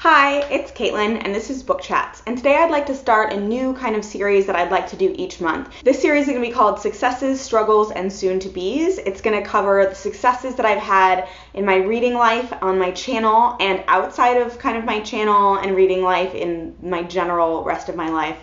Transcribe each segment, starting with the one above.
Hi, it's Caitlin, and this is Book Chats, and today I'd like to start a new kind of series that I'd like to do each month. This series is going to be called Successes, Struggles, and Soon-to-Bes. It's going to cover the successes that I've had in my reading life on my channel and outside of kind of my channel and reading life in my general rest of my life.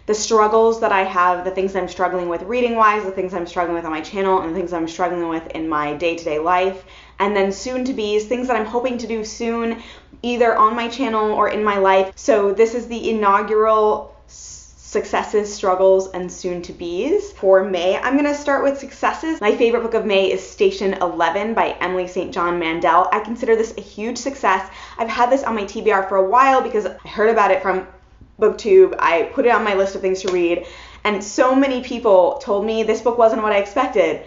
The struggles that I have, the things I'm struggling with reading-wise, the things I'm struggling with on my channel, and the things I'm struggling with in my day-to-day life. And then soon-to-bes, things that I'm hoping to do soon, either on my channel or in my life. So this is the inaugural Successes, Struggles, and Soon-to-Bes for May. I'm going to start with successes. My favorite book of May is Station 11 by Emily St. John Mandel. I consider this a huge success. I've had this on my TBR for a while because I heard about it from Booktube. I put it on my list of things to read, and so many people told me this book wasn't what I expected,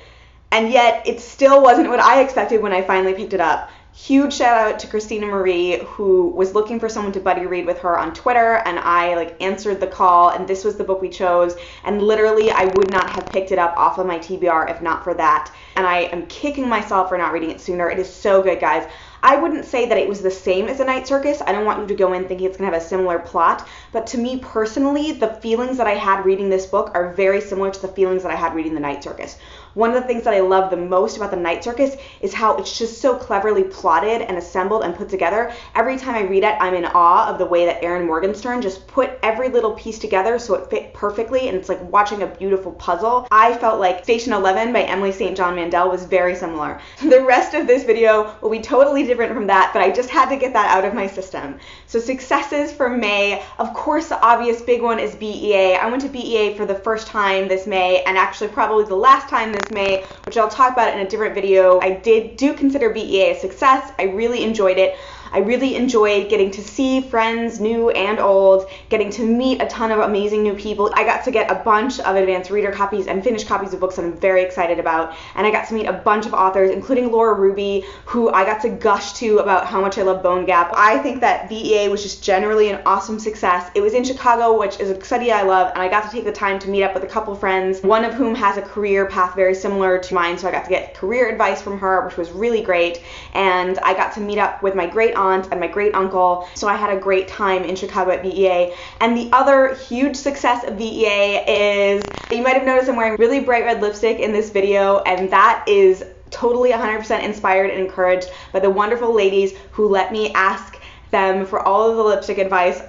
and yet it still wasn't what I expected when I finally picked it up. Huge shout out to Christina Marie, who was looking for someone to buddy read with her on Twitter, and I answered the call, and this was the book we chose, and literally I would not have picked it up off of my TBR if not for that, and I am kicking myself for not reading it sooner. It is so good, guys. I wouldn't say that it was the same as A Night Circus. I don't want you to go in thinking it's going to have a similar plot, but to me personally, the feelings that I had reading this book are very similar to the feelings that I had reading The Night Circus. One of the things that I love the most about The Night Circus is how it's just so cleverly plotted and assembled and put together. Every time I read it, I'm in awe of the way that Erin Morgenstern just put every little piece together so it fit perfectly, and it's like watching a beautiful puzzle. I felt like Station 11 by Emily St. John Mandel was very similar. The rest of this video will be totally different from that, but I just had to get that out of my system. So successes for May, of course the obvious big one is BEA. I went to BEA for the first time this May, and actually probably the last time this May, which I'll talk about in a different video. I do consider BEA a success. I really enjoyed it. I really enjoyed getting to see friends, new and old, getting to meet a ton of amazing new people. I got to get a bunch of advanced reader copies and finished copies of books that I'm very excited about, and I got to meet a bunch of authors, including Laura Ruby, who I got to gush to about how much I love Bone Gap. I think that BEA was just generally an awesome success. It was in Chicago, which is a city I love, and I got to take the time to meet up with a couple friends, one of whom has a career path very similar to mine, so I got to get career advice from her, which was really great, and I got to meet up with my great aunt and my great uncle, so I had a great time in Chicago at BEA. And the other huge success of BEA is, you might have noticed I'm wearing really bright red lipstick in this video, and that is totally 100% inspired and encouraged by the wonderful ladies who let me ask them for all of the lipstick advice.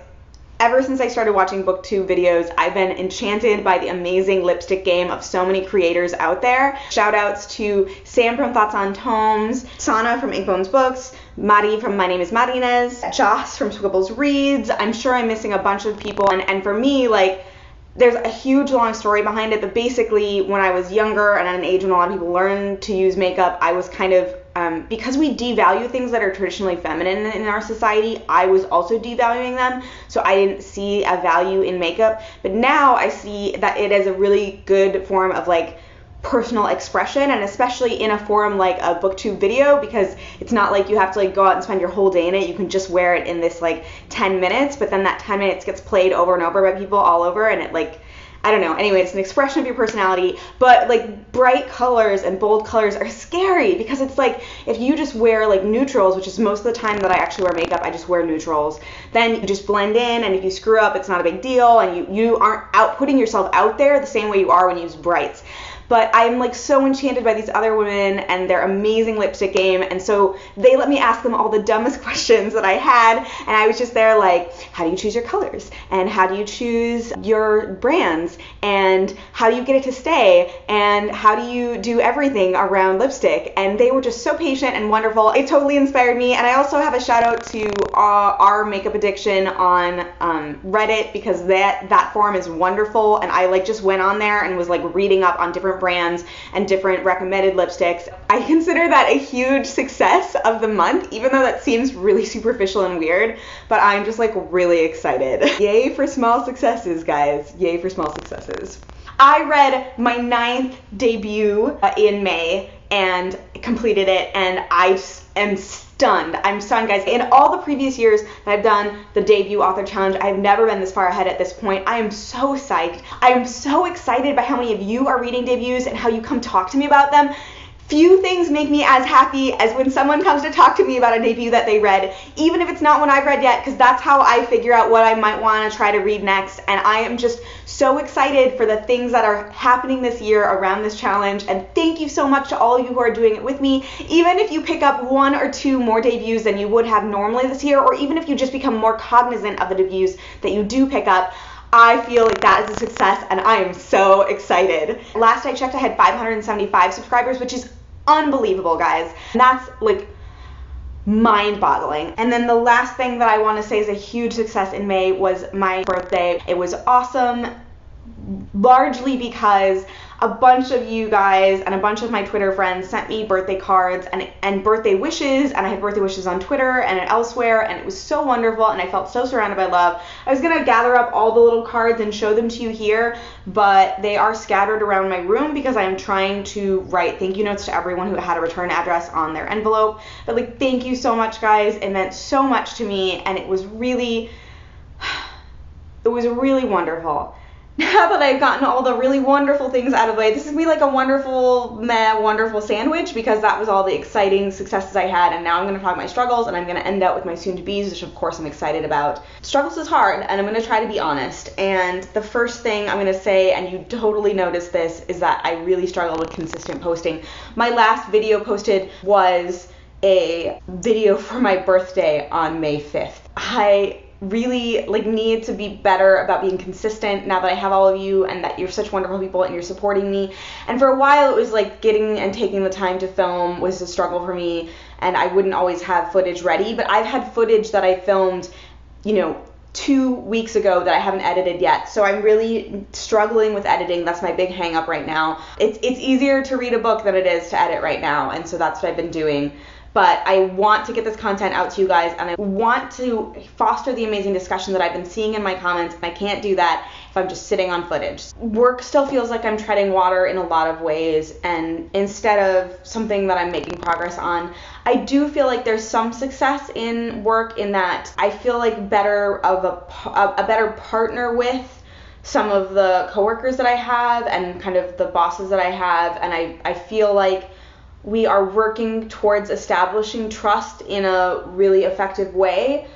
Ever since I started watching BookTube videos, I've been enchanted by the amazing lipstick game of so many creators out there. Shout outs to Sam from Thoughts on Tomes, Sana from Ink Bones Books, Mari from My Name is Marines, Joss from Squibbles Reads. I'm sure I'm missing a bunch of people, and for me, there's a huge long story behind it, but basically when I was younger and at an age when a lot of people learn to use makeup, I was kind of, because we devalue things that are traditionally feminine in our society, I was also devaluing them, so I didn't see a value in makeup. But now I see that it is a really good form of personal expression, and especially in a forum like a BookTube video, because it's not like you have to go out and spend your whole day in it. You can just wear it in this 10 minutes, but then that 10 minutes gets played over and over by people all over, and it I don't know. Anyway, it's an expression of your personality, but bright colors and bold colors are scary, because it's if you just wear neutrals, which is most of the time that I actually wear makeup, I just wear neutrals, then you just blend in, and if you screw up, it's not a big deal, and you aren't putting yourself out there the same way you are when you use brights. But I'm so enchanted by these other women and their amazing lipstick game, and so they let me ask them all the dumbest questions that I had, and I was just there how do you choose your colors, and how do you choose your brands, and how do you get it to stay, and how do you do everything around lipstick? And they were just so patient and wonderful. It totally inspired me. And I also have a shout out to our makeup addiction on Reddit, because that forum is wonderful, and I just went on there and was reading up on different brands and different recommended lipsticks. I consider that a huge success of the month, even though that seems really superficial and weird, but I'm just really excited. Yay for small successes, guys. Yay for small successes. I read my 9th debut in May and completed it, and I am stunned. I'm stunned, guys. In all the previous years that I've done the debut author challenge, I've never been this far ahead at this point. I am so psyched. I am so excited by how many of you are reading debuts and how you come talk to me about them. Few things make me as happy as when someone comes to talk to me about a debut that they read, even if it's not one I've read yet, because that's how I figure out what I might want to try to read next. And I am just so excited for the things that are happening this year around this challenge. And thank you so much to all of you who are doing it with me. Even if you pick up 1 or 2 more debuts than you would have normally this year, or even if you just become more cognizant of the debuts that you do pick up, I feel like that is a success, and I am so excited. Last I checked, I had 575 subscribers, which is unbelievable, guys. And that's like mind-boggling. And then the last thing that I want to say is a huge success in May was my birthday. It was awesome, largely because a bunch of you guys and a bunch of my Twitter friends sent me birthday cards and birthday wishes, and I had birthday wishes on Twitter and elsewhere, and it was so wonderful, and I felt so surrounded by love. I was gonna gather up all the little cards and show them to you here, but they are scattered around my room because I'm trying to write thank you notes to everyone who had a return address on their envelope. But like, thank you so much, guys. It meant so much to me, and it was really wonderful. Now that I've gotten all the really wonderful things out of the way, this is me like a wonderful sandwich, because that was all the exciting successes I had, and now I'm going to talk my struggles, and I'm going to end out with my soon-to-bes, which of course I'm excited about. Struggles is hard, and I'm going to try to be honest, and the first thing I'm going to say, and you totally noticed this, is that I really struggle with consistent posting. My last video posted was a video for my birthday on May 5th. I really need to be better about being consistent now that I have all of you and that you're such wonderful people and you're supporting me. And for a while it was like getting and taking the time to film was a struggle for me, and I wouldn't always have footage ready, but I've had footage that I filmed 2 weeks ago that I haven't edited yet. So I'm really struggling with editing. That's my big hang up right now. It's easier to read a book than it is to edit right now, and so that's what I've been doing. But I want to get this content out to you guys, and I want to foster the amazing discussion that I've been seeing in my comments, and I can't do that if I'm just sitting on footage. Work still feels like I'm treading water in a lot of ways, and instead of something that I'm making progress on, I do feel like there's some success in work in that I feel like a better partner with some of the coworkers that I have and kind of the bosses that I have, and I feel like we are working towards establishing trust in a really effective way,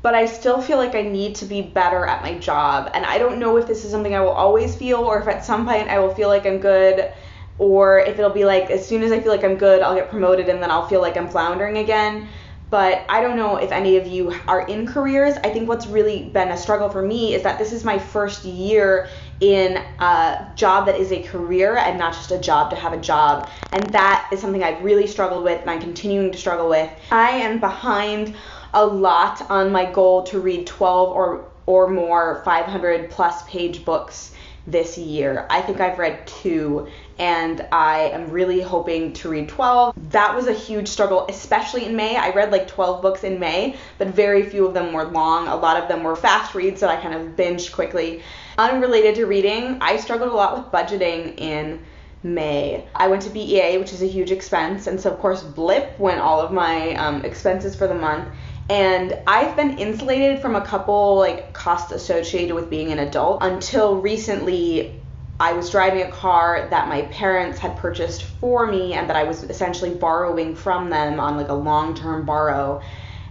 but I still feel like I need to be better at my job. And I don't know if this is something I will always feel, or if at some point I will feel like I'm good, or if it'll be like as soon as I feel like I'm good, I'll get promoted and then I'll feel like I'm floundering again. But I don't know if any of you are in careers. I think what's really been a struggle for me is that this is my first year in a job that is a career and not just a job to have a job. And that is something I've really struggled with, and I'm continuing to struggle with. I am behind a lot on my goal to read 12 or more 500 plus page books this year. I think I've read 2, and I am really hoping to read 12. That was a huge struggle, especially in May. I read like 12 books in May, but very few of them were long. A lot of them were fast reads that I kind of binged quickly. Unrelated to reading, I struggled a lot with budgeting in May. I went to BEA, which is a huge expense, and so of course Blip went all of my expenses for the month. And I've been insulated from a couple costs associated with being an adult. Until recently, I was driving a car that my parents had purchased for me and that I was essentially borrowing from them on a long-term borrow.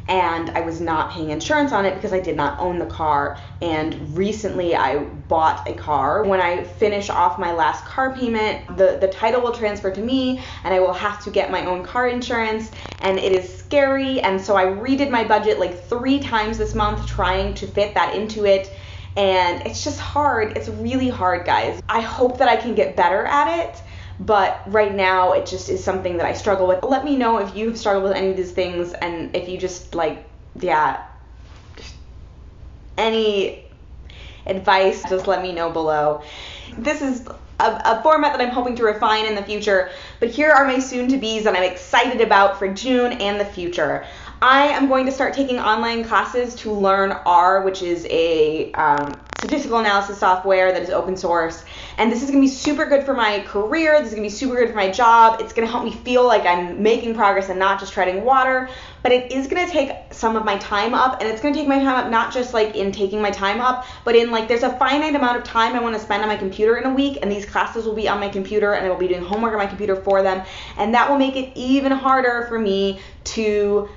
And I was not paying insurance on it because I did not own the car. And recently I bought a car. When I finish off my last car payment, the title will transfer to me and I will have to get my own car insurance. And it is scary. And so I redid my budget 3 times this month trying to fit that into it. And it's just hard. It's really hard, guys. I hope that I can get better at it. But right now, it just is something that I struggle with. Let me know if you've struggled with any of these things, and if you just any advice, just let me know below. This is a format that I'm hoping to refine in the future, but here are my soon-to-bes that I'm excited about for June and the future. I am going to start taking online classes to learn R, which is a statistical analysis software that is open source. And this is going to be super good for my career. This is going to be super good for my job. It's going to help me feel like I'm making progress and not just treading water. But it is going to take some of my time up, and it's going to take my time up not just like in taking my time up, but in like there's a finite amount of time I want to spend on my computer in a week, and these classes will be on my computer, and I will be doing homework on my computer for them, and that will make it even harder for me to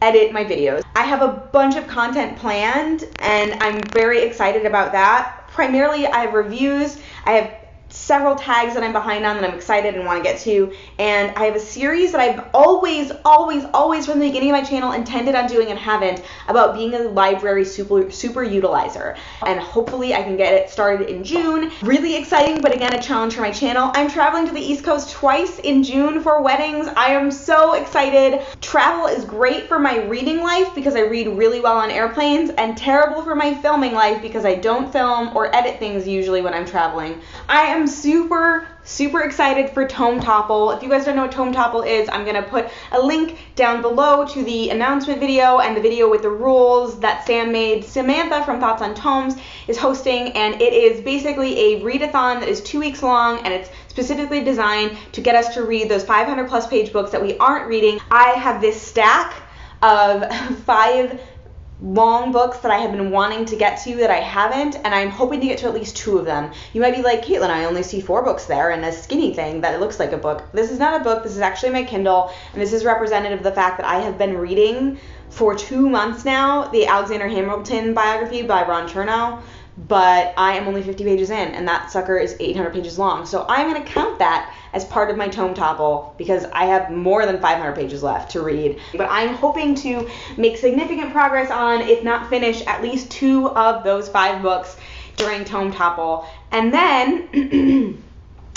edit my videos. I have a bunch of content planned, and I'm very excited about that. Primarily, I have reviews. I have several tags that I'm behind on that I'm excited and want to get to, and I have a series that I've always from the beginning of my channel intended on doing and haven't, about being a library super utilizer, and hopefully I can get it started in June. Really exciting, but again, a challenge for my channel. I'm traveling to the East Coast twice in June for weddings. I am so excited. Travel is great for my reading life because I read really well on airplanes, and terrible for my filming life because I don't film or edit things usually when I'm traveling. I am super excited for Tome Topple. If you guys don't know what Tome Topple is, I'm going to put a link down below to the announcement video and the video with the rules that Sam made. Samantha from Thoughts on Tomes is hosting, and it is basically a readathon that is 2 weeks long, and it's specifically designed to get us to read those 500 plus page books that we aren't reading. I have this stack of 5 long books that I have been wanting to get to that I haven't, and I'm hoping to get to at least 2 of them. You might be like, Caitlin, I only see 4 books there and a skinny thing that looks like a book. This is not a book. This is actually my Kindle, and this is representative of the fact that I have been reading for 2 months now the Alexander Hamilton biography by Ron Chernow, but I am only 50 pages in, and that sucker is 800 pages long. So I'm going to count that as part of my Tome Topple because I have more than 500 pages left to read. But I'm hoping to make significant progress on, if not finish, at least 2 of those 5 books during Tome Topple. And then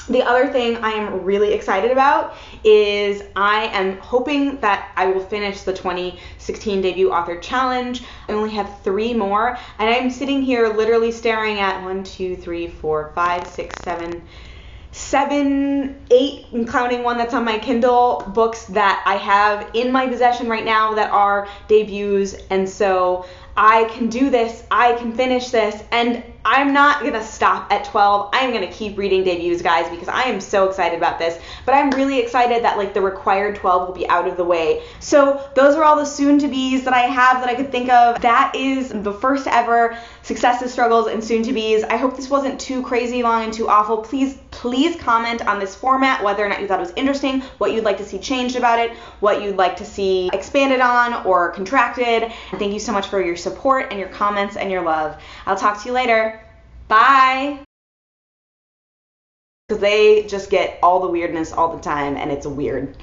the other thing I am really excited about is I am hoping that I will finish the 2016 debut author challenge. I only have 3 more, and I'm sitting here literally staring at 1, 2, 3, 4, 5, 6, 7, 8, and counting one that's on my Kindle, books that I have in my possession right now that are debuts. And so I can do this, I can finish this, and I'm not gonna stop at 12. I'm gonna keep reading debuts, guys, because I am so excited about this. But I'm really excited that like the required 12 will be out of the way. So those are all the soon-to-bes that I have that I could think of. That is the first ever Successes, Struggles, and Soon-to-Bes. I hope this wasn't too crazy long and too awful. Please comment on this format, whether or not you thought it was interesting, what you'd like to see changed about it, what you'd like to see expanded on or contracted. And thank you so much for your support and your comments and your love. I'll talk to you later. Bye! Because they just get all the weirdness all the time, and it's weird.